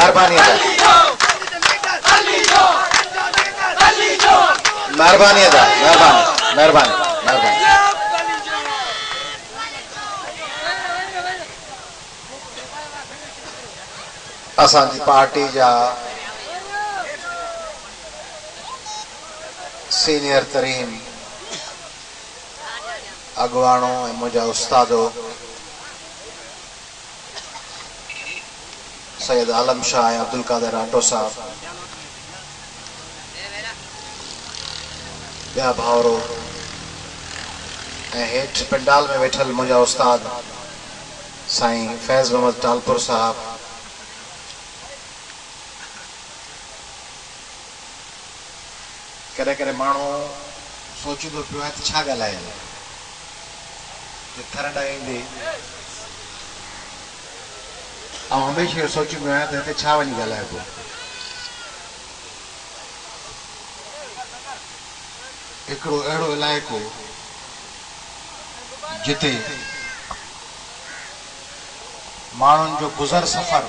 मेहरबानी मेहरबानी मेहरबानी मेहरबानी मेहरबानी। असांजी पार्टी जा सीनियर तरीन अगवाणो ऐं मुंहिंजा उस्तादो सैयद आलम शाह ऐं अब्दुल कादिर आटो साहब, ॿिया भाउरो ऐं हेठि पंडाल में वेठल मुंहिंजा उस्ताद साईं फैज़ मोहम्मद टालपुर साहब, कॾहिं कॾहिं माण्हू सोचींदो पियो आहे त छा ॻाल्हाए, थर ॾाईंदे ऐं हमेशह इहो सोचींदो आहियां त हिते छा वञी ॻाल्हाइबो। हिकिड़ो अहिड़ो इलाइक़ो जिते माण्हुनि जो गुज़र सफ़र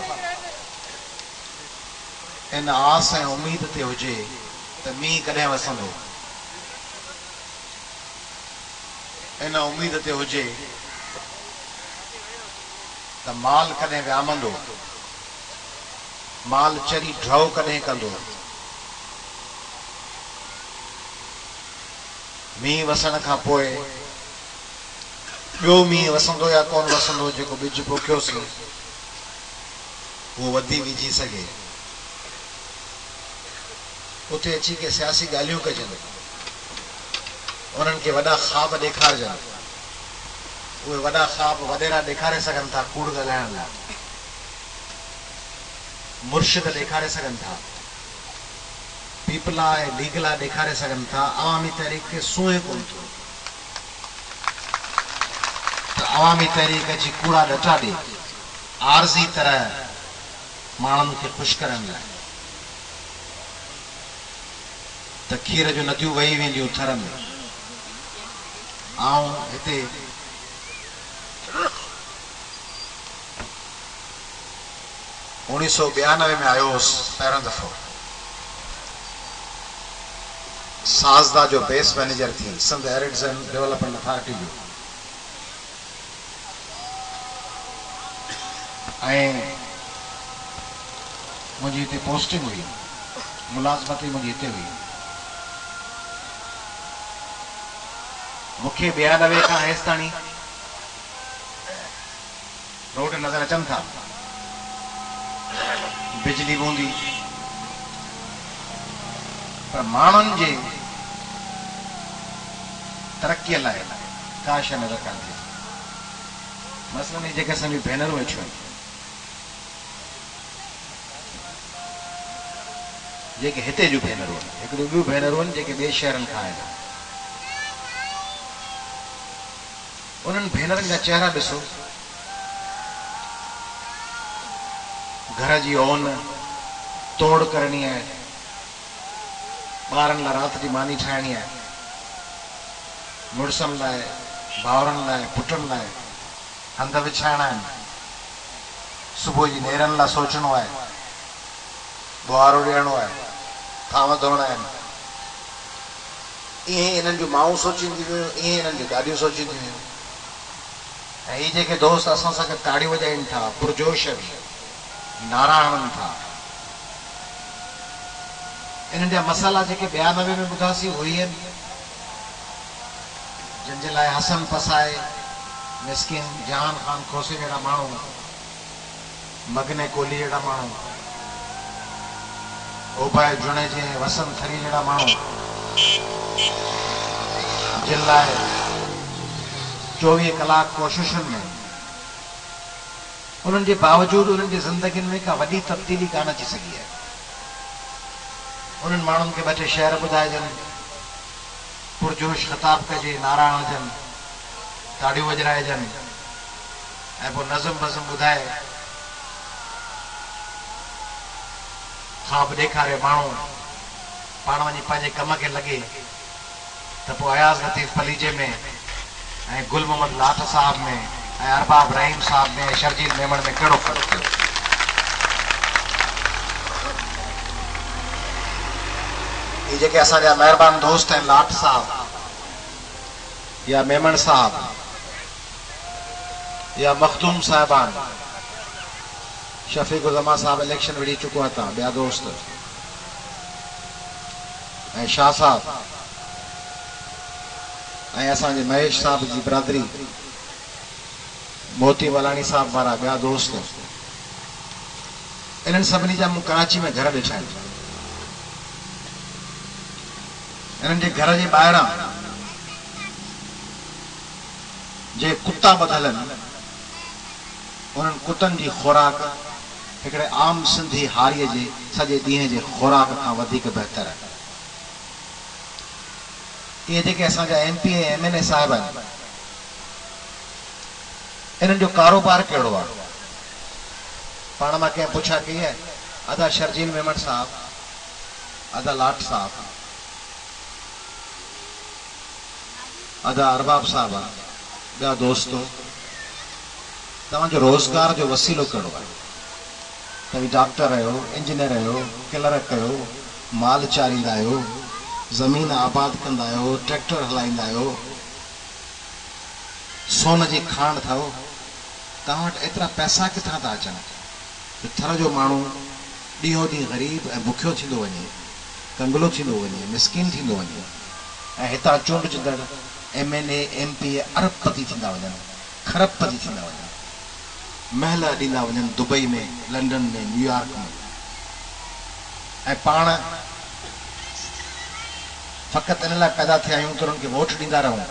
इन आस ऐं उमेद ते हुजे त मींहुं कॾहिं वसंदो, इन उमेद ते हुजे त माल कॾहिं वियामंदो, माल चरी ड्रव कॾहिं कंदो, मींहुं वसण खां पोइ ॿियो मींहुं वसंदो या कोन वसंदो, जेको ॿिज पोखियोसीं उहो वधी विझी सघे, उते अची के सियासी ॻाल्हियूं कजनि, उन्हनि खे वॾा ख़्वाब ॾेखारजनि, उहे वॾा ख़्वाब वॾेरा ॾेखारे सघनि था, कूड़ ॻाल्हाइण लाइ मुर्शिद ॾेखारे सघनि था, पीपला ऐं लीगला ॾेखारे सघनि था, अवामी तहरीक खे सूंहें कोन थो त अवामी तहरीक जी कूड़ा ॾटा ॾे आरज़ी तरह माण्हुनि खे ख़ुशि करण लाइ, त खीर जूं नदियूं वही वेंदियूं थर में। ऐं हिते उणिवीह सौ 92 में आयो हुउसि पहिरियों दफ़ो, साज़दा जो बेस मैनेजर थी सिंध एरिड्स एंड डेवलपमेंट अथॉरिटी जो, ऐं मुंहिंजी हिते पोस्टिंग हुई, मुलाज़मत मुंहिंजी हिते हुई। मूंखे 92 खां हेसि ताणी रोड नज़र अचनि था, बिजली बूंदी, पर माण्हुनि जे तरक़ीअ लाइ का शइ नज़र कान थी। मसइलन जेके असांजी भेनरूं वेठियूं आहिनि, जेके हिते जूं भेनरूं आहिनि, हिकिड़ियूं ॿियूं भेनरूं आहिनि जेके ॿिए शहरनि खां आहिनि, उन्हनि भेनरुनि जा चेहरा ॾिसो, घर जी ओन तोड़ करणी आहे, ॿारनि लाइ राति जी मानी ठाहिणी आहे, मुड़ुसनि लाइ, भाउरनि लाइ, पुटनि लाइ हंध विछाइणा आहिनि, सुबुह जी नेरनि लाइ सोचणो आहे, ॿुहारो ॾियणो आहे, थांव धोइणा आहिनि। ईअं इन्हनि जूं माऊं सोचींदियूं हुयूं, ईअं इन्हनि जूं ॾाॾियूं सोचींदियूं हुयूं। ऐं ही जेके दोस्त असां सां गॾु ताड़ियूं वॼाइनि था, पुरजोश नारा हणनि था, इन्हनि जा मसाला जेके 92 में ॿुधासीं उहे आहिनि जिन जे लाइ हसन फसाए, मिस्किन जहान खान खोसे जहिड़ा माण्हू, मगने कोहली जहिड़ा माण्हू, ओबाए जुणेजे, वसंत थरी जहिड़ा माण्हू, जिन लाइ 24 कलाक कोशिशुनि में, उन्हनि जे बावजूदि उन्हनि जी ज़िंदगियुनि में का वॾी तब्दीली कान अची सघी आहे। उन्हनि माण्हुनि खे 2 टे शहर ॿुधाइजनि, पुरजोश ख़िताब कजे, नारा हणजनि, ताड़ियूं वॼराइजनि, ऐं पोइ नज़म बज़म ॿुधाए, ख़्वाब ॾेखारे माण्हू पाण वञी पंहिंजे कम खे लॻे, त पोइ अयाज़ लतीफ़ फलीजे में ऐं गुल मोहम्मद लाठ साहब में ऐं अरबाब रहीम साहब में, शर्जील मेमण में कहिड़ो फ़र्क़ु थियो। ये जेके असांजा मेहरबान दोस्त हैं लाट साहब या मेमन साहब या मखदूम साहिबान शफीक उज़मा साहब इलेक्शन विड़ी चुको था ॿिया दोस्त ऐं शाह साहब ऐं असांजे महेश साहब जी बिरादरी मोती वलाणी साहब वारा ॿिया दोस्त इन्हनि सभिनी जा मूं कराची में घर ॾिठा आहिनि। इन्हनि जे घर जे ॿाहिरां जे कुता ॿधल आहिनि उन्हनि कुतनि जी खुराक हिकिड़े आम सिंधी हारीअ जे सॼे ॾींहं जे खुराक खां वधीक बहितर आहे। इहे जेके असांजा MP ऐं MNA साहिब आहिनि इन्हनि जो कारोबार कहिड़ो आहे? पाण मां कंहिं पुछा कई आहे अदा शर्जील मेमन साहब, अदा लाट साहब, अदा अरबाब साहब, ॿिया दोस्तो तव्हांजो रोज़गार जो वसीलो कहिड़ो आहे? तव्हीं डॉक्टर आहियो, इंजीनियर आहियो, क्लर्क आहियो, माल चारींदा आहियो, ज़मीन आबाद कंदा आहियो, ट्रैक्टर हलाईंदा आहियो, सोन जी खाण अथव, तव्हां वटि एतिरा पैसा किथां था अचनि थर जो माण्हू ॾींहों ॾींहुं ग़रीब ऐं बुखियो थींदो वञे, कंगलो थींदो वञे, मिसकिन थींदो वञे ऐं हितां चूंड जिंदड़ MNA MP अरबपति थींदा वञनि, खरबपति थींदा वञनि, महल ॾींदा वञनि दुबई में, लंडन में, न्यूयॉर्क में ऐं पाण फ़क़ति इन लाइ पैदा थिया आहियूं त उन्हनि खे वोट ॾींदा रहूं।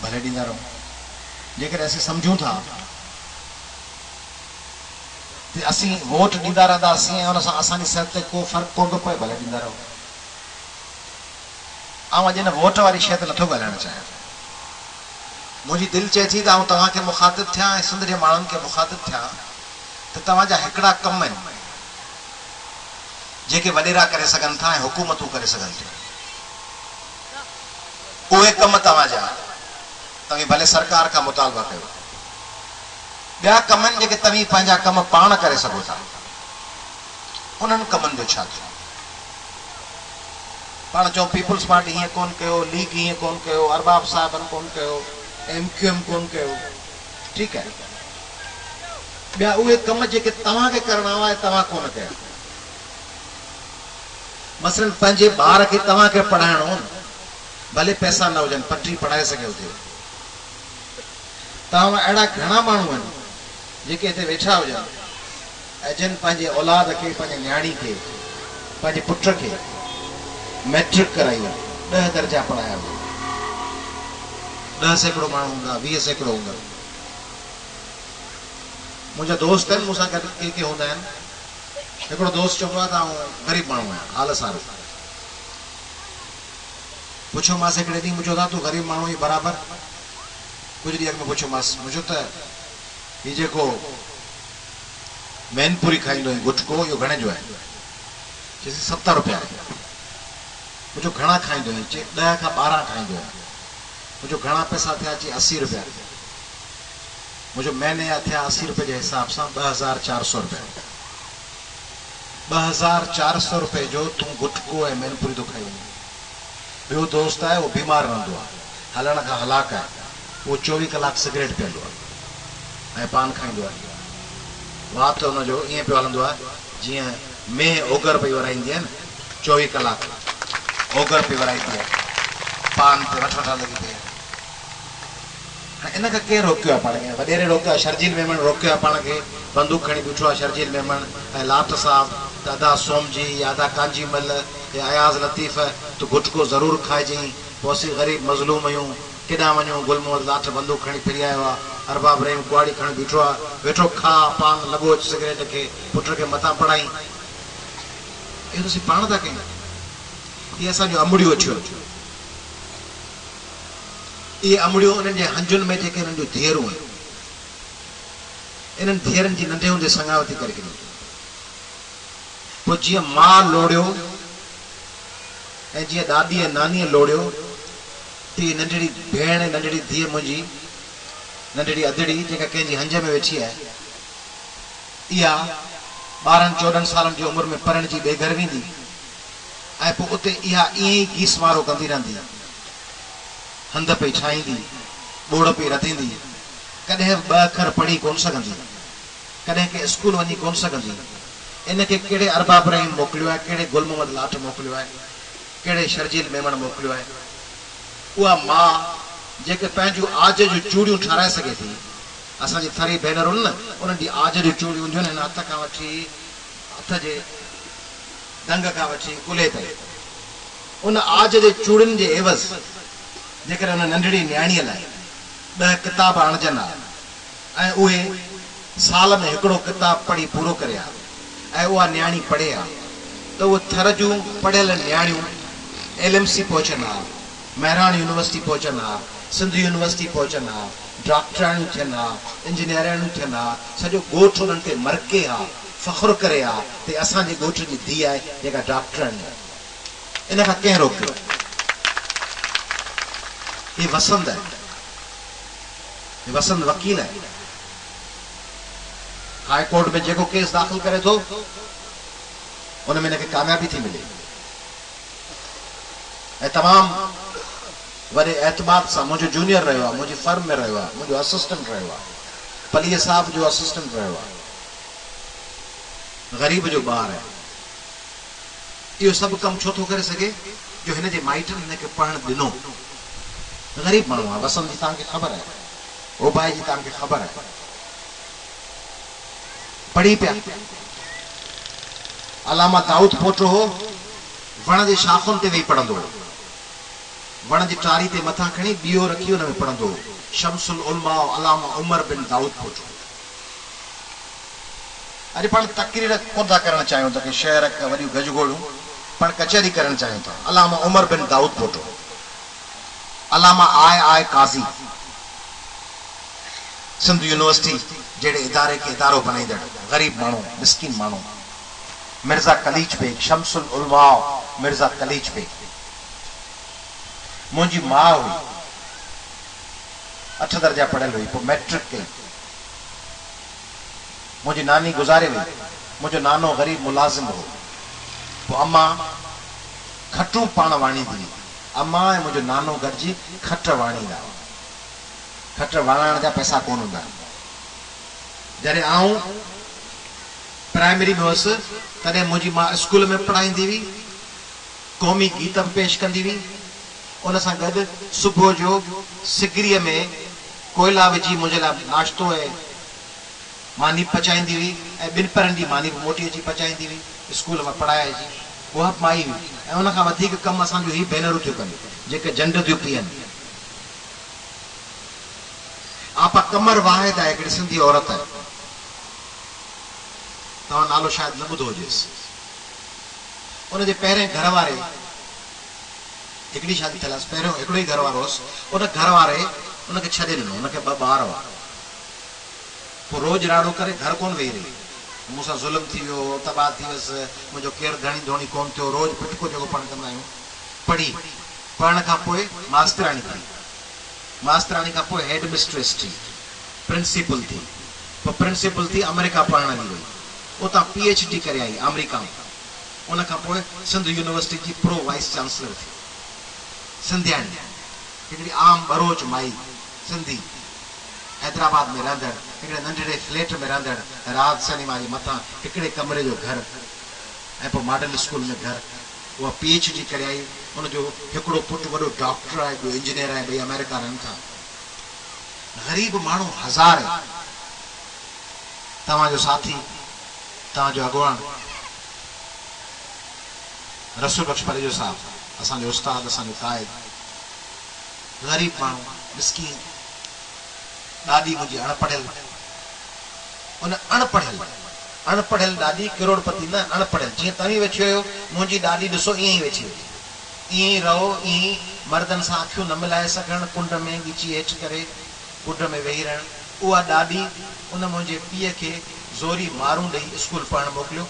भले ॾींदा रहूं। जेकॾहिं असीं सम्झूं था त असीं वोट ॾींदा रहंदासीं ऐं उन सां असांजी सिहत ते को फ़र्क़ु कोन थो पए, भले ॾींदा रहो। आउं अॼु हिन वोट वारी शइ ते नथो ॻाल्हाइणु चाहियां। मुंहिंजी दिलि चए थी त आउं तव्हांखे मुखातिब थियां ऐं सिंध जे माण्हुनि खे मुखातिब थियां त तव्हांजा हिकिड़ा कम आहिनि जेके वॾेरा करे सघनि था ऐं हुकूमतूं करे सघनि थियूं। उहे कम तव्हांजा तव्हीं भले सरकार खां मुतालबा कयो। ॿिया कम आहिनि जेके तव्हीं पंहिंजा कम पाण करे सघो था। उन्हनि कमनि जो छा थियो? पाण चऊं पीपुल्स पार्टी हीअं कोन कयो, लीग हीअं कोन कयो, अरबाब साहिबनि कोन कयो, MQM कोन कयो, ठीकु आहे। ॿिया उहे कम जेके तव्हांखे करणा हुआ तव्हां कोन कया। मसलन पंहिंजे ॿार खे तव्हांखे पढ़ाइणो, भले पैसा न हुजनि, पटरी पढ़ाए सघे हुजे। तव्हां अहिड़ा घणा माण्हू आहिनि जेके हिते वेठा हुजनि ऐं जिन पंहिंजे औलाद खे, पंहिंजे न्याणी खे, पंहिंजे पुट खे मैट्रिक कराई आहे, 10 दर्जा पढ़ाया हुआ। 10 सैकड़ो माण्हू हूंदा, 20 सैकड़ो हूंदा। मुंहिंजा दोस्त आहिनि मूंसां गॾु के हूंदा आहिनि। हिकिड़ो दोस्त चवंदो आहे त आउं ग़रीब माण्हू आहियां, हाल सारो। पुछियोमांसि हिकिड़े ॾींहुं, मुंहिंजो था तूं ग़रीब माण्हू ई बराबरि? कुझु ॾींहं अॻु में पुछियोमांसि, मुंहिंजो त हीउ जेको मैनपुरी खाईंदो आहीं गुटको, इहो घणे जो आहे? चईसि 70 रुपया आहे। मुंहिंजो घणा खाईंदो आहीं? चई 10 खां 12 खाईंदो आहे। मुंहिंजो घणा पैसा थिया? चई 80 रुपया। मुंहिंजो महीने जा थिया 80 रुपए जे हिसाब सां 2400 रुपया। 2400 रुपए जो तूं गुटको ऐं मैनपुरी थो खाई वञे। ॿियो दोस्त आहे, उहो बीमार रहंदो आहे, हलण खां हलाक आहे, उहो 24 कलाक सिगरेट पीअंदो आहे ऐं पान खाईंदो आहे। वात हुनजो ईअं पियो हलंदो आहे जीअं मेंह ओगर पई वराईंदी आहे न, 24 कलाक ओगर पई वराईंदी आहे, पान ते वठ लॻी पई आहे। इन खां केरु रोकियो आहे? पाण खे वॾेरे रोकियो आहे। शर्जील मेमन रोकियो आहे पाण खे, बंदूक खणी बीठो आहे शर्जील मेमन ऐं लाट साहब, अदा सोमजी या अदा कांजीमल या अयाज़ लतीफ़, तूं गुटको ज़रूरु खाइजांइ। पोइ असीं ग़रीब मज़लूम आहियूं, केॾां वञूं? गुलमोहर लाठ बंदूक खणी फिरी आयो आहे, अरबाब रहीम कुआड़ी खणी बीठो आहे, वेठो खा पान, लॻो अच सिगरेट खे, पुट खे मथां पढ़ाई। इहो असीं पाण था कयूं। इहे असांजो अमड़ियूं अचियूं। इहे अमड़ियूं उन्हनि जे हंजुनि में जेके हिननि जूं धीअरूं आहिनि, इन्हनि धीअरनि जी नंढे हूंदे संगावती करे छॾी। पोइ जीअं माउ लोड़ियो ऐं जीअं ॾाॾी ऐं नानीअ लोड़ियो, तीअं नंढड़ी भेण, नंढड़ी धीअ मुंहिंजी, नंढड़ी अदड़ी जेका कंहिंजी हंज में वेठी आहे, इहा 12-14 सालनि जी उमिरि में पढ़ण जी ॿिए घर वेंदी ऐं पोइ उते इहा ईअं ई गीस वारो कंदी रहंदी, हंध पई छाईंदी, ॿोड़ पई रधींदी, कॾहिं ॿ अखर पढ़ी कोन सघंदी, कॾहिं के स्कूल वञी कोन सघंदी। इनखे कहिड़े अरबाब रहीम मोकिलियो आहे, कहिड़े गुल मोहम्मद लाठ मोकिलियो आहे, कहिड़े शर्जील मेमण मोकिलियो आहे। उहा माउ जेके पंहिंजूं आज जूं चूड़ियूं ठाराए सघे थी, असांजी थरी भेनरूं न, उन्हनि जी आज जूं चूड़ियूं हूंदियूं आहिनि, हथ खां वठी हथ जे डंग खां वठी कुल्हे ताईं, उन आज जे चूड़ियुनि जे एवज़ जेकर उन नंढड़ी न्याणीअ लाइ 10 किताब आणजनि हा ऐं उहे साल में हिकिड़ो किताब पढ़ी पूरो करे हा ऐं उहा न्याणी पढ़े हा, त उहे थर जूं पढ़ियल न्याणियूं LMC पहुचनि हा, महराण यूनिवर्सिटी पहुचनि हा, सिंध यूनिवर्सिटी पहुचनि हा, डॉक्टराणियूं थियनि हा, इंजीनियराणियूं थियनि हा, सॼो ॻोठ उन्हनि खे मरके हा, फ़ख्रु करे हा ते असांजे ॻोठ जी धीउ आहे जेका डॉक्टराणी आहे। इन खां कंहिं रोकियो? ही वसंत है, ये वसंत वकील है। हाई कोर्ट में जेको केस दाखिल करे थो उनमें इनखे कामयाबी थी मिले ऐं तमामु वॾे एतमाद सां मुंहिंजो जूनियर रहियो आहे, मुंहिंजी फर्म में रहियो आहे, मुंहिंजो असिस्टेंट रहियो आहे, पलीअ साहब जो असिस्टेंट रहियो आहे, ग़रीब जो ॿार आहे। इहो सभु कमु छो थो करे सघे? जो हिन जे माइटनि हिनखे पढ़णु ॾिनो। ग़रीब माण्हू आहे, वसंत जी तव्हांखे ख़बर आहे, ओबाई जी तव्हांखे ख़बर आहे, पढ़ी पिया। अलामा दाऊद पोटो हो, वण जे शाखुनि ते वेही पढ़ंदो हो, वण जी टारी ते मथां खणी ॾीओ रखी हुन में पढ़ंदो हो। शमसुल उलमा अलामा उमर बिन दाऊद पोटो। अॼु पाण तकरीर कोन था करणु चाहियूं त शहर वॾियूं गजगोड़ियूं, पाण कचहरी करणु चाहियूं था। अलामा उमर बिन दाऊद पोटो, अलामा आए काज़ी, सिंध यूनिवर्सिटी जहिड़े इदारे खे इदारो बनाईंदड़ ग़रीब माण्हू, मिस्किन माण्हू। मिर्ज़ा कलीच बेग, शमसुल उलमा मिर्ज़ा कलीच बेग। मुंहिंजी माउ हुई, 8 दर्जा पढ़ियल हुई, पोइ मैट्रिक कई। मुंहिंजी नानी गुज़ारे वई, मुंहिंजो नानो ग़रीब मुलाज़िम हो। पोइ अम्मा खटूं पाण वाणींदी हुई, अम्मा ऐं मुंहिंजो नानो गॾिजी खट वाणींदा। खट वाणण जा पैसा कोन हूंदा। जॾहिं आऊं प्राइमरी में हुअसि तॾहिं मुंहिंजी माउ स्कूल में पढ़ाईंदी हुई, क़ौमी गीत बि पेश कंदी हुई। उन सां गॾु सुबुह जो सिगरीअ में कोयला विझी मुंहिंजे लाइ नाश्तो ऐं मानी पचाईंदी हुई ऐं 2 परनि जी मानी बि मोटी अची पचाईंदी हुई, स्कूल में पढ़ाए जी। उहा माई हुई ऐं उन खां वधीक कमु असांजो ही भेनरूं थियूं कनि जेके जंड थियूं पीअनि। आपा कमर वाहिद आहे, हिकिड़ी सिंधी औरत आहे, तव्हां नालो शायदि न ॿुधो हुजेसि। उनजे पहिरें घर वारे, हिकिड़ी शादी थियल हुअसि, पहिरियों हिकिड़ो ई घर वारो हुअसि। उन घर वारे उनखे छॾे ॾिनो, उनखे 2 ॿार हुआ। पोइ रोज़ राड़ो करे घर कोन वेही रही, मूंसां ज़ुल्म थी वियो, तबाह थी वियसि, मुंहिंजो केरु धणी धोणी कोन थियो। रोज़ पुटको जेको पाण कंदा आहियूं पढ़ी, पढ़ण खां पोइ मास्तराणी थी, मास्तराणी खां पोइ हेड मिस्ट्रेस थी, प्रिंसिपल थी, पोइ प्रिंसिपल थी अमेरिका पढ़ण हली वई, उतां PhD करे आई अमेरिका में। उन खां पोइ सिंध यूनिवर्सिटी जी प्रो वाइस चांसलर थी। सिंधियाणी, हिकिड़ी आम बरोच माई, सिंधी, हैदराबाद में रहंदड़, हिकिड़े नंढड़े फ्लैट में रहंदड़, राज सिनेमा जे मथां हिकिड़े कमरे जो घर ऐं पोइ मॉडल स्कूल में घर। उहा PhD करे आई। उनजो हिकिड़ो पुटु वॾो डॉक्टर आहे, ॿियो इंजीनियर आहे, 2 अमेरिका रहनि था। ग़रीब माण्हू हज़ार आहे। तव्हांजो साथी, तव्हांजो अॻुवान रसूल बख्श परेजो साहब, असांजो उस्ताद, असांजो क़ाइद। ग़रीब माण्हू, मिस्कीन। ॾाॾी मुंहिंजी अणपढ़ियल, उन अणपढ़ियल ॾाॾी, करोड़पति न, अणपढ़ियल। जीअं तव्हीं वेठी हुयो, मुंहिंजी ॾाॾी ॾिसो ईअं ई वेठी हुई। ईअं ई रहो, ईअं ई मर्दनि सां अखियूं न मिलाए सघनि, कुंड में ॻिची हेठि करे कुंड में वेही रहणु। उहा ॾाॾी उन मुंहिंजे पीउ खे ज़ोरी मारूं ॾेई स्कूल पढ़णु मोकिलियो।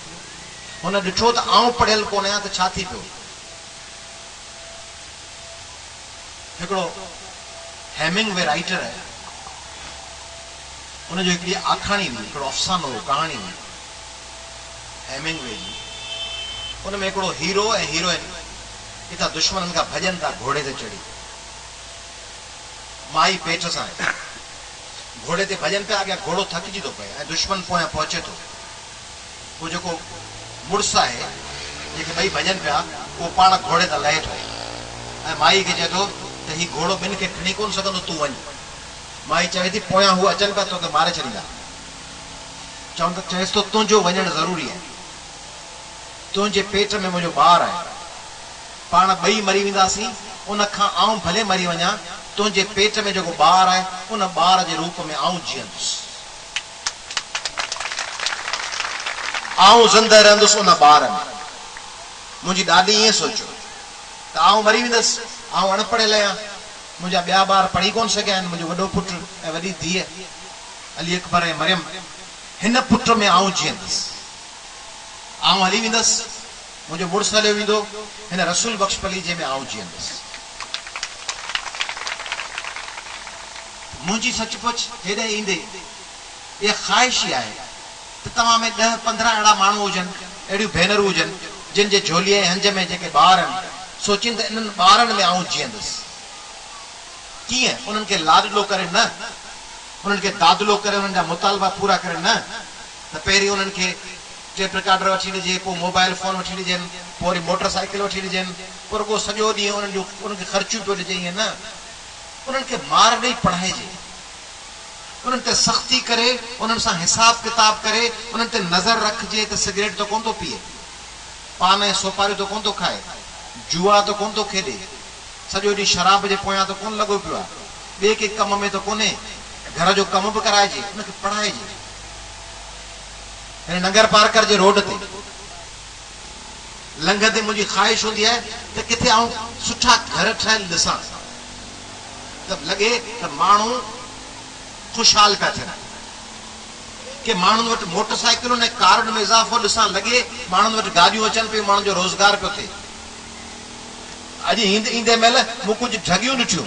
हुन ॾिठो त आउं पढ़ियल कोन आहियां त छा थी पियो। हिकिड़ो हेमिंगवे राइटर आहे, उनजो हिकिड़ी आखाणी हुई, हिकिड़ो अफ़सानो हो, कहाणी हुई हेमिंगवे जी। उन में हिकिड़ो हीरो ऐं हीरोइन इता दुश्मन का भजन था घोड़े ते चढ़ी माई पेट सां घोड़े ते भजन पे आगे घोड़ो थकजी तो पे दुश्मन पोया पहुंचे तो वो जो मुड़स है जेके भाई भजन पे वो पाण घोड़े ते लहे तो माई के चए तो ही घोड़ो बिन के खणी कोन सकंदो तू वन माई चवे थी पोया हु अचन पे तो के मारे छड़ींदा चौं तो चेस तो तुझो वजन जरूरी है तुझे पेट में मुझो बार है पाण बई मरी विंदासी उन खां आऊं भले मरी वञा तुझे पेट में जो बार है उन बार के रूप में आऊं जींदुस आऊं जिंदा रहंदुस उन बार में मुझी दादी ये सोचो तो आऊं मरी विंदस आऊं अनपढ़ियल आहियां मुझा ॿिया ॿार पढ़ी कोन सघिया आहिनि मुंहिंजो वॾो पुटु ऐं वॾी धीअ अली अकबर ऐं मरियम हिन पुट में आऊं जींदुसि आऊं हली वेंदुसि मुंहिंजो मुड़ुसु हलियो वेंदो हिन रसूल बख्श पलीजे में आऊं जींदुसि मुंहिंजी सचपुच हेॾे ईंदे इहा ख़्वाहिश ई आहे त तव्हां में 10-15 अहिड़ा माण्हू हुजनि अहिड़ियूं भेनरूं हुजनि जिन जे झोलीअ ऐं हंज में जेके ॿार आहिनि सोचीनि त इन्हनि ॿारनि में आऊं जींदुसि कीअं उन्हनि खे लाडलो करे न उन्हनि खे दादलो करे उन्हनि जा मुतालबा पूरा करे न त पहिरीं उन्हनि खे टेप रिकॉर्डर वठी ॾिजे पोइ मोबाइल फोन वठी ॾिजनि पोइ वरी मोटरसाइकिल वठी ॾिजनि पोइ रुॻो सॼो ॾींहुं उन्हनि जो उन्हनि खे ख़र्चियूं पियो ॾिजे ईअं न उन्हनि खे मार ॾेई पढ़ाइजे उन्हनि ते सख़्ती करे उन्हनि सां हिसाब किताब करे उन्हनि ते नज़र रखिजे त सिगरेट तो कोन थो पीए पान ऐं सोपारियूं तो कोन थो खाए जुआ तो कोन थो खेॾे सॼो ॾींहुं शराब जे पोयां तो कोन लॻो पियो आहे ॿिए के कम में तो कोन्हे घर जो कम बि कराइजे उनखे पढ़ाइजे हिन नगर पार्कर जे रोड ते लंघंदे मुंहिंजी ख़्वाहिश हूंदी आहे त किथे आऊं सुठा घर ठहियल ॾिसां त लॻे त माण्हू खुशहाल पिया थियनि कि माण्हुनि वटि मोटरसाइकिलुनि ऐं कारुनि में इज़ाफ़ो ॾिसां लॻे माण्हुनि वटि गाॾियूं अचनि पियूं माण्हुनि जो रोज़गार पियो थिए अॼु ईंदे ईंदे महिल मूं कुझु ढगियूं ॾिठियूं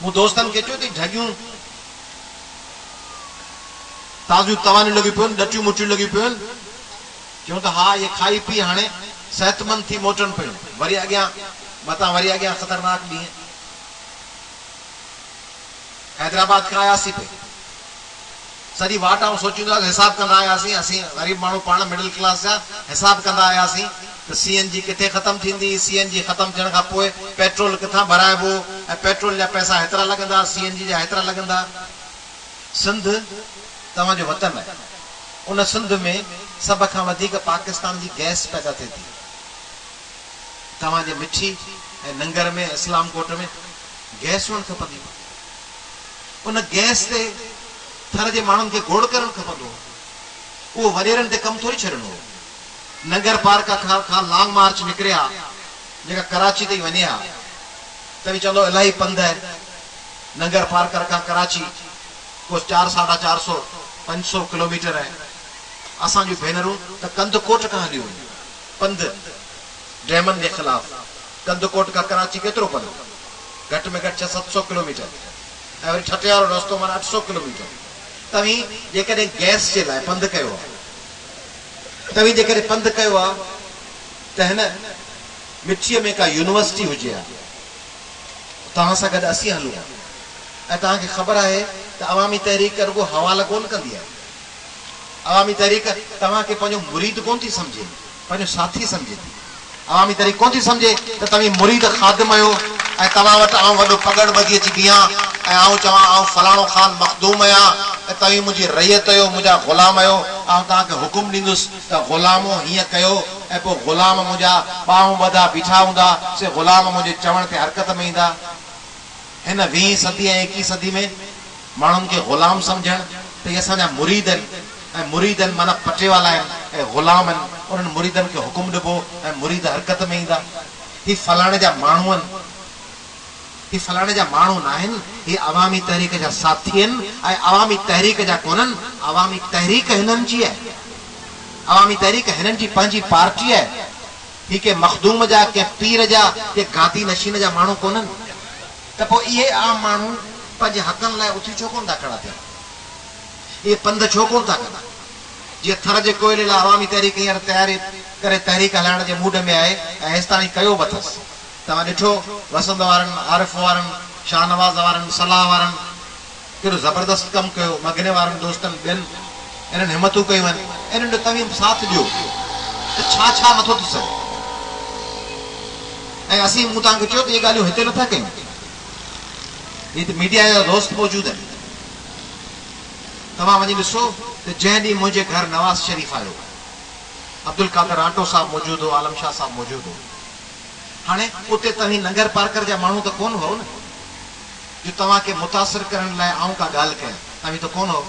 मूं दोस्तनि खे चयो त ढगियूं ताज़ियूं तवानियूं लॻियूं पियूं आहिनि ॾटियूं मुटियूं लॻियूं पियूं आहिनि चयूं त हा इहे खाई पी हाणे सेहतमंद थी मोटनि पियूं वरी अॻियां मतां वरी अॻियां ख़तरनाक ॾींहं हैदराबाद खां आयासीं पे सॼी वाट आऊं सोचींदो आहे हिसाब कंदा आयासीं असीं ग़रीब माण्हू पाण मिडिल क्लास जा हिसाब कंदा आयासीं त CNG किथे ख़तम थींदी CNG ख़तम थियण खां पोइ पेट्रोल किथां भराइबो ऐं पेट्रोल जा पैसा हेतिरा लॻंदा CNG जा हेतिरा लॻंदा सिंध तव्हांजो वतन आहे उन सिंध में सभ खां वधीक पाकिस्तान जी गैस पैदा थिए थी तव्हांजे मिठी ऐं नंगर में इस्लाम कोट में गैस हुअणु खपंदी उन गैस ते थर जे माण्हुनि खे गोड़ करणु खपंदो उहो वॾेरनि ते कमु थोरी छॾिणो नगर पार्क खां लॉन्ग मार्च निकिरे हा जेका कराची ताईं वञे हा त बि चवंदो इलाही पंधु आहे नगर पार्कर खां कराची को 400-450 किलोमीटर आहे असांजूं भेनरूं त कंदकोट खां हलियूं वञनि पंधु डैमनि जे ख़िलाफ़ कंदकोट खां कराची केतिरो पंधु घटि में घटि 600-700 किलोमीटर ऐं वरी ठठे वारो रस्तो माना 800 किलोमीटर तव्हीं जेकॾहिं गैस जे लाइ पंधु कयो आहे तव्हीं जेकॾहिं पंधु कयो आहे त हिन मिठीअ में का यूनिवर्सिटी हुजे हा तव्हां सां गॾु असीं हलूं ऐं तव्हांखे ख़बर आहे त अवामी तहरीक रुगो हवाला कोन कंदी आहे अवामी तहरीक तव्हांखे पंहिंजो मुरीद कोन थी सम्झे पंहिंजो साथी सम्झे थी अवामी तहरीक कोन थी सम्झे त तव्हीं मुरीद ख़ादिम आहियो ऐं तव्हां वटि आउं वॾो पगड़ बगी अची बीहां ऐं आउं चवां आउं फलाणो ख़ान मखदूम आहियां ऐं तव्हीं मुंहिंजी रैयत आहियो मुंहिंजा ग़ुलाम आहियो आउं तव्हांखे हुकुम ॾींदुसि त ग़ुलामो हीअं कयो ऐं पोइ ग़ुलाम मुंहिंजा ॿाहूं ॿधा बीठा हूंदा से ग़ुलाम मुंहिंजे चवण ते हरकत में ईंदा हिन 20वीं सदी ऐं 21वीं सदी में माण्हुनि खे ग़ुलाम सम्झण त इहे असांजा मुरीद आहिनि ऐं मुरीद आहिनि माना पटे वाला आहिनि ऐं ग़ुलाम आहिनि उन्हनि मुरीदनि खे हुकुम ॾिबो ऐं मुरीद हरकत में ईंदा ही फलाणे जा माण्हू आहिनि ही फलाणे जा माण्हू न आहिनि ही अवामी तहरीक जा साथी आहिनि ऐं अवामी तहरीक जा कोन्हनि अवामी तहरीक हिननि जी आहे अवामी तहरीक हिननि जी पंहिंजी पार्टी आहे ही के मखदूम जा के पीर जा के गाती नशीन जा माण्हू कोन्हनि त पोइ इहे आम माण्हू पंहिंजे हक़नि लाइ उथी छो कोन था खड़ा थियनि इहे पंध छो कोन था कनि जीअं थर जे कोयले लाइ अवामी तहरीक हींअर तयारी करे तहरीक हलाइण जे मूड में आहे ऐं हेसिताणी कयो बि अथसि तव्हां ॾिठो वसंत वारनि, आरिफ वारनि, शाहनवाज़ वारनि, सलाह वारनि कहिड़ो ज़बरदस्त कमु कयो। मगने वारनि दोस्तनि ॿियनि इन्हनि हिमतूं कयूं आहिनि, इन्हनि जो तव्हीं साथ ॾियो त छा छा नथो थी सघे। ऐं असीं मूं तव्हांखे चयो त इहे ॻाल्हियूं हिते नथा कयूं, हिते मीडिया जा दोस्त मौजूदु आहिनि। तव्हां वञी ॾिसो त जंहिं ॾींहुं मुंहिंजे घर नवाज़ शरीफ़ आयो, अब्दुल कादर आटो साहब मौजूदु हो, आलम शाह साहब मौजूदु हो। हाणे उते तव्हीं नंगर पार्कर जा माण्हू त कोन हो न जो तव्हांखे मुतासिर करण लाइ आऊं का ॻाल्हि कयां, तव्हीं त कोन हो।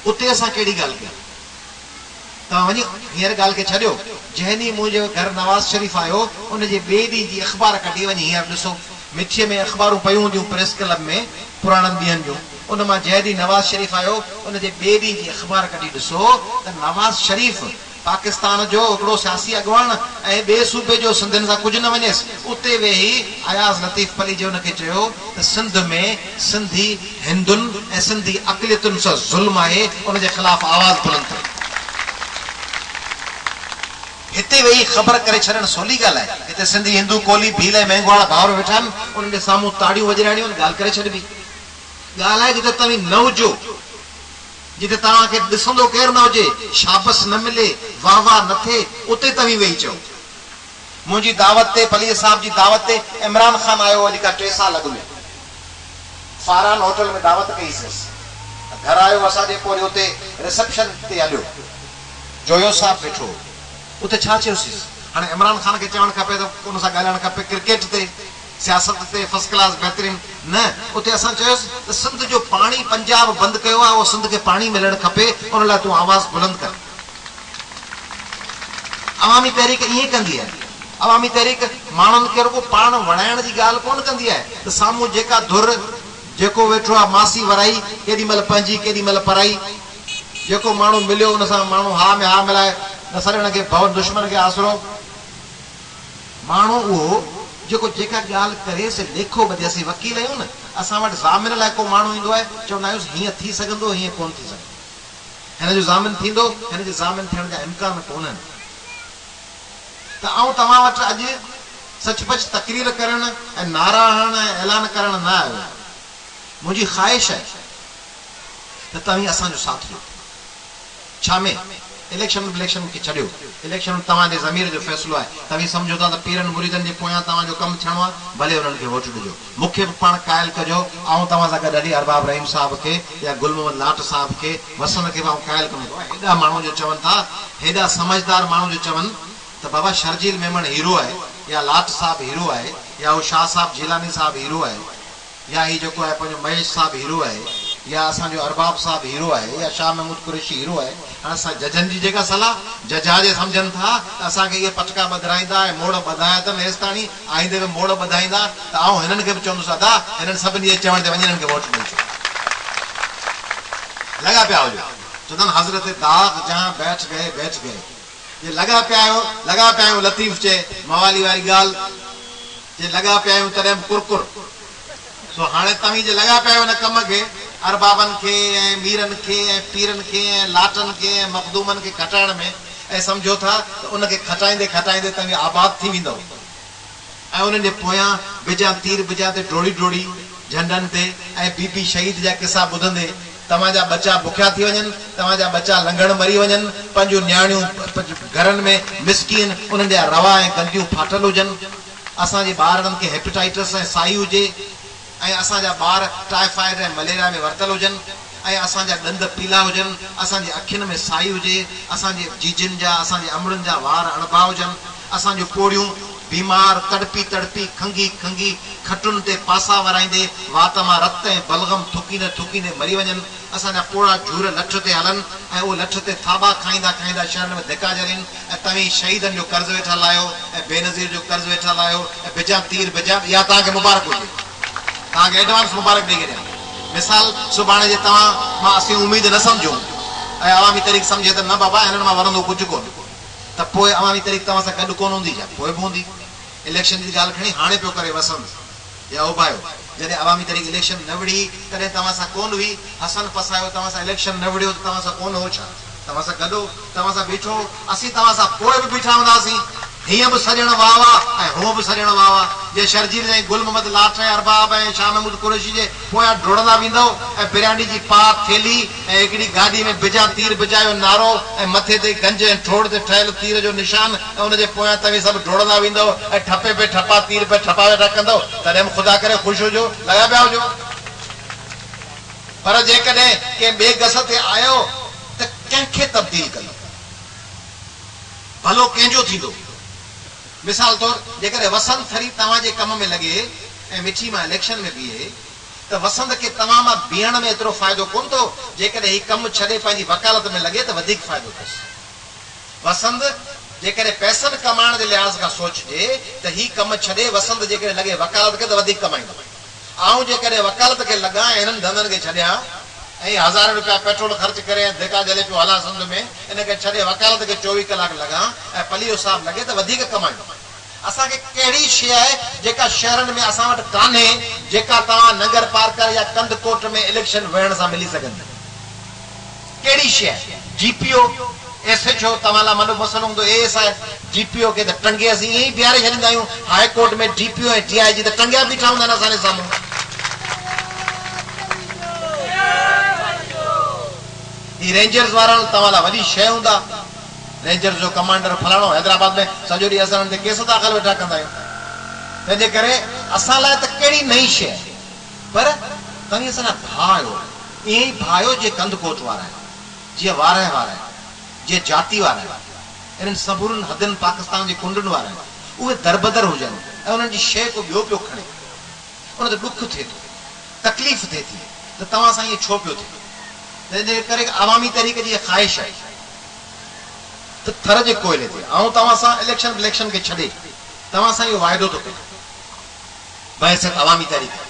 उते असां कहिड़ी ॻाल्हि कयां? तव्हां वञी हींअर ॻाल्हि खे छॾियो, जंहिं ॾींहुं मुंहिंजे घर नवाज़ शरीफ़ आयो उनजे ॿिए ॾींहं जी अख़बार कढी वञी, हींअर ॾिसो मिठीअ में अख़बारूं पयूं हूंदियूं प्रेस क्लब में पुराणनि ॾींहंनि जूं, उन मां जंहिं ॾींहुं नवाज़ शरीफ़ आयो उनजे ॿिए ॾींहं जी अख़बार कढी ॾिसो त नवाज़ शरीफ़ पाकिस्तान जो हिकिड़ो सियासी अॻुवान ऐं ॿिए सूबे जो सिंधियुनि सां कुझु न वञेसि, उते वेही अयाज़ लतीफ़ फली जे हुनखे चयो त सिंध में सिंधी हिंदुनि ऐं सिंधी अक़लियतुनि सां ज़ुल्म आहे, उनजे ख़िलाफ़ आवाज़ बुलंद कयो। हिते वेही ख़बर करे छॾणु सवली ॻाल्हि आहे। हिते सिंधी हिंदू कोली भील ऐं महंगवाड़ा भाउर वेठा आहिनि, उन्हनि जे साम्हूं ताड़ियूं वॼाइणियूं आहिनि, ॻाल्हि करे छॾबी। ॻाल्हि आहे जिते तव्हीं न हुजो, जिते तव्हांखे ॾिसंदो केरु न हुजे, शाबस न मिले, वाह वाह न थिए, उते तव्हीं वेही चओ। मुंहिंजी दावत ते, पलीअ साहब जी दावत ते इमरान खान आयो अॼु खां 3 साल अॻु में, फारान होटल में दावत कईसीं। घर आयो असांजे, पोइ उते रिसेप्शन ते हलियो, जोयो साहब वेठो, उते छा चयोसीं? हाणे इमरान खान खे चवणु खपे त उन सां ॻाल्हाइणु खपे क्रिकेट ते, सियासत ते फर्स्ट क्लास बहितरीन न। उते असां चयोसीं त सिंध जो पाणी पंजाब बंदि कयो आहे, उहो सिंध खे पाणी मिलणु खपे, उन लाइ तूं आवाज़ बुलंद कर। अवामी तहरीक ईअं कंदी आहे। अवामी तहरीक माण्हुनि खे रुगो पाण वणाइण जी ॻाल्हि कोन कंदी आहे त साम्हूं जेका धुर जेको वेठो आहे मासी वराई, केॾी महिल पंहिंजी केॾी महिल पराई, जेको माण्हू मिलियो उन सां माण्हू हा में हा मिलाए, न सड़ण खे भवन दुश्मन खे आसरो। माण्हू उहो जेको जेका ॻाल्हि करे से लेखो ॿधे। असीं वकील आहियूं न, असां वटि ज़ामिन लाइ को माण्हू ईंदो आहे, चवंदा आहियूं हीअं थी सघंदो, हीअं कोन थी सघंदो, हिन जो ज़ामिन थींदो, हिन जे ज़ामिन थियण जा इम्कान कोन्हनि। त आऊं तव्हां वटि अॼु सचपच तकरीर करण ऐं नारा हणण ऐं ऐलान करण न आयो। मुंहिंजी ख़्वाहिश आहे त तव्हीं असांजो साथ ॾियो। छा में इलेक्शन खे छॾियो, इलेक्शन तव्हांजे ज़मीर जो फ़ैसिलो आहे। तव्हीं सम्झो था त पीरनि मुरीदनि जे पोयां तव्हांजो कमु थियणो आहे, भले हुननि खे वोट ॾिजो। मूंखे बि पाण क़ाइल कजो, ऐं तव्हां सां गॾु अली अरबाब रहीम साहब खे या गुल मोहम्मद लाट साहब खे, वसंत खे बि आउं क़ाइल कंदो। हेॾा माण्हू जो चवनि था, हेॾा समझदार माण्हू जो चवनि त बाबा शर्जील मेमन हीरो आहे, या लाट साहब हीरो आहे, या उहो शाह साहब जिलानी साहब हीरो आहे, या ही जेको आहे पंहिंजो महेश साहब हीरो आहे, या असांजो अरबाब साहब हीरो आहे, या शाह महमूद कुरैशी हीरो आहे। हाणे असां जजनि जी जेका सलाह, जजाज सम्झनि था त असांखे इहे पटका ॿधाईंदा ऐं मोड़ ॿधाया अथनि हेसि ताणी, आईंदे बि मोड़ ॿधाईंदा, त आउं हिननि खे बि चवंदुसि अदा हिननि सभिनी जे चवण ते वञी हिननि खे वोट ॾिजो। लॻा पिया हुजो, चवंदा हज़रत दाग जहां बैठ गए, ये लॻा पिया आहियूं लतीफ़ चए मवाली वारी ॻाल्हि, जे लॻा पिया आहियूं तॾहिं बि कुरकुर। सो हाणे तव्हीं जे लॻा पिया आहियो हिन कम खे, अरबाबनि खे ऐं मीरनि खे ऐं पीरनि खे ऐं लाटनि खे ऐं मखदूमनि खे खटाइण में, ऐं सम्झो था त उनखे खटाईंदे खटाईंदे तव्हीं आबाद थी वेंदव। ऐं उन्हनि जे पोयां बिजा तीर बिजा ते डोड़ी झंडनि ते ऐं बीबी शहीद जा किसा ॿुधंदे तव्हांजा बच्चा बुखिया थी वञनि, तव्हांजा बच्चा लंघण मरी वञनि, पंहिंजूं न्याणियूं घरनि में मिसकीन उन्हनि जा रवा ऐं गंदियूं फाटल हुजनि, असांजे ॿारनि खे हेपेटाइटिस ऐं साई हुजे, ऐं असांजा ॿार टाइफाइड ऐं मलेरिया में वरतल हुजनि, ऐं असांजा ॾंद पीला हुजनि, असांजी अखियुनि में साई हुजे, असांजे जीजनि जा असांजे अमड़नि जा वार अणबा हुजनि, असांजूं पोड़ियूं बीमार तड़पी खंगी खटुनि ते पासा वराईंदे वात मां रत ऐं बलगम थुकींदे मरी वञनि, असांजा पोड़ा झूर लठ ते हलनि ऐं उहो लठ ते थाबा खाईंदा शहरनि में धिका जरनि, ऐं तव्हीं शहीदनि जो कर्ज़ु वेठा लाहियो ऐं बेनज़ीर जो कर्ज़ु वेठा लाहियो ऐं बिजा तीर बिजा। इहा तव्हांखे मुबारक हुजे, तव्हांखे एडवांस मुबारक ॾेई ॾियां। मिसाल सुभाणे जे तव्हां मां असीं उमेद न सम्झूं ऐं अवामी तहरीक सम्झे त न बाबा हिननि मां वरंदो कुझु कोन, त पोइ अवामी तहरीक तव्हां सां गॾु कोन हूंदी, छा पोइ बि हूंदी। इलेक्शन जी ॻाल्हि खणी हाणे पियो करे वसंत या उभायो, जॾहिं अवामी तहरीक इलेक्शन न विढ़ी तॾहिं तव्हां सां कोन हुई, हसन फसायो, तव्हां सां इलेक्शन न विढ़ियो त तव्हां सां कोन हो, छा तव्हां सां गॾो, तव्हां सां बीठो, असीं तव्हां सां पोइ बि बीठा हूंदासीं, हिय भी सजण वाह वाह हो भी सजण वाह वाह जे शर्जील जे गुल मोहम्मद लाट अरबाब शाह महमूद कुरैशी जे पोयां ढोड़ंदा वेंदो बिरयानी जी पाक थेली एकड़ी गाड़ी में बिजा तीर बिजायो नारो मथे ते गंज ठोड़ ते ठहल तीर जो निशान उन जे पोयां तवे सब ढोड़ंदा वेंदो ठपे पे ठपा तीर पे ठपा रखंदो तॾहिं खुदा करे खुश हो जो लगा पिया हो। पर जे कदे के बे गस ते आयो त कंखे तब्दील कयो भलो कंहिंजो थींदो। मिसाल तौर जेकर वसंत थरी तव्हां जे कम में लगे मिठी मां इलेक्शन में बीहे त वसंत के तव्हां मां बीहण में एतिरो फ़ाइदो कोन थो जेकर ही कम छॾे पंहिंजी वकालत में लगे त वधीक फ़ाइदो अथसि। वसंत जेकर पैसनि कमाइण जे लिहाज़ खां सोचिजे त ही कम छॾे वसंत जेकर लगे वकालत खे त वधीक कमाईंदो। आऊं जेकर वकालत खे लगा हिननि धंधनि खे छॾियां ऐं ₹1000 पेट्रोल ख़र्च करे धिका जले पियो हलां समुंड में इनखे छॾे वकालत खे 24 कलाक लगा ऐं पलियो साहब लगे त वधीक कमाईंदो। असांखे कहिड़ी शइ आहे जेका शहरनि में असां वटि कान्हे जेका तव्हां नगर पार्कर या कंदकोट में इलेक्शन वेहण सां मिली सघंदी? कहिड़ी शइ? जीपीओ एसएचओ तव्हां लाइ मनो मसलो हूंदो एएस आहे जीपीओ खे त टंगे असीं ईअं ई बीहारे छॾींदा आहियूं। हाई कोर्ट में डीपीओ ऐं डीआईजी त टंगिया बीठा हूंदा आहिनि असांजे साम्हूं। रेंजर्स वारा तव्हां लाइ वॾी शइ हूंदा। रेंजर्स जो कमांडर फलाणो हैदराबाद में सॼो ॾींहुं असां हुननि ते केस दाख़िल वेठा कंदा आहियूं। तंहिंजे करे असां लाइ त कहिड़ी नई शइ पर तव्हां असां लाइ भाउ आहियो। ईअं ई भाउ आहियो जे कंदकोट वारा आहिनि जीअं वारह वारा आहिनि जीअं जाती वारा आहिनि इन्हनि सबूरनि हदनि पाकिस्तान जे कुंडनि वारा आहिनि उहे दरबदर हुजनि ऐं उन्हनि जी शइ को ॿियो पियो खणे उन ते ॾुख थिए थो तकलीफ़ थिए थी त तव्हां सां इहे छो पियो थिए? तंहिंजे करे अवामी तरीक़े जी ख़्वाहिश आहे त थर जे कोयले ते ऐं तव्हां सां इलेक्शन खे छॾे तव्हां सां इहो वाइदो थो कयो बहसियत अवामी तरीक़े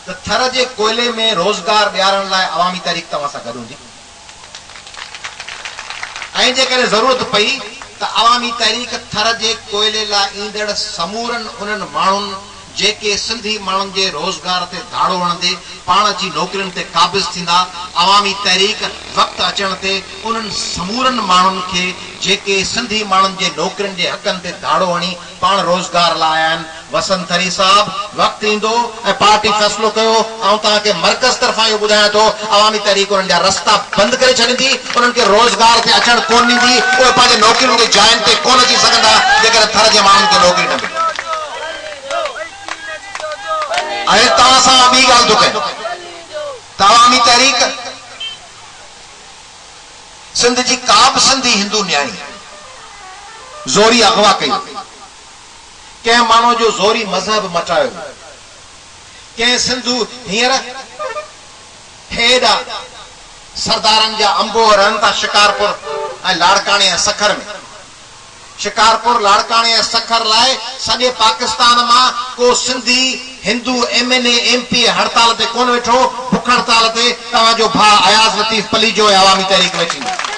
त थर जे कोयले में रोज़गार ॾियारण लाइ अवामी तरीक़ तव्हां सां गॾु हूंदी ऐं जेकॾहिं ज़रूरत पई त अवामी तरीक़ थर जे कोयले लाइ ईंदड़ समूरनि उन्हनि माण्हुनि जेके सिंधी माण्हुनि जे रोज़गार ते धाड़ो हणंदे पाण जी नौकरियुनि ते क़ाबिज़ थींदा अवामी तहरीक वक़्तु अचण ते उन्हनि समूरनि माण्हुनि खे जेके सिंधी माण्हुनि जे नौकरियुनि जे हक़नि ते धाड़ो हणी पाण रोज़गार लाइ आया आहिनि। वसंत थरी साहब वक़्तु ईंदो ऐं पार्टी फ़ैसिलो कयो ऐं तव्हांखे मर्कज़ तरफ़ां इहो ॿुधायां थो अवामी तहरीक उन्हनि जा रस्ता बंदि करे छॾींदी उन्हनि खे रोज़गार ते अचणु कोन ॾींदी उहे पंहिंजे नौकरियुनि जे जायुनि ते कोन अची सघंदा जेकर थर जे माण्हुनि खे नौकरी न मिले। ऐं तव्हां सां ॿी ॻाल्हि थो कयां त अवामी तहरीक सिंध जी का बि सिंधी हिंदू न्याणी ज़ोरी अगवा कई कंहिं माण्हू जो ज़ोरी मज़हब मटायो कंहिं सिंधू हींअर हेॾा सरदारनि जा अंबो रहनि था शिकारपुर ऐं लाड़काणे ऐं सखर में शिकारपुर लाड़काणे ऐं सखर लाइ सॼे पाकिस्तान मां को सिंधी हिंदू MNA MP हड़ताल ते कोन वेठो भुख हड़ताल ते तव्हांजो भाउ अयाज़ लतीफ़ पली जो अवामी तहरीक में थींदो।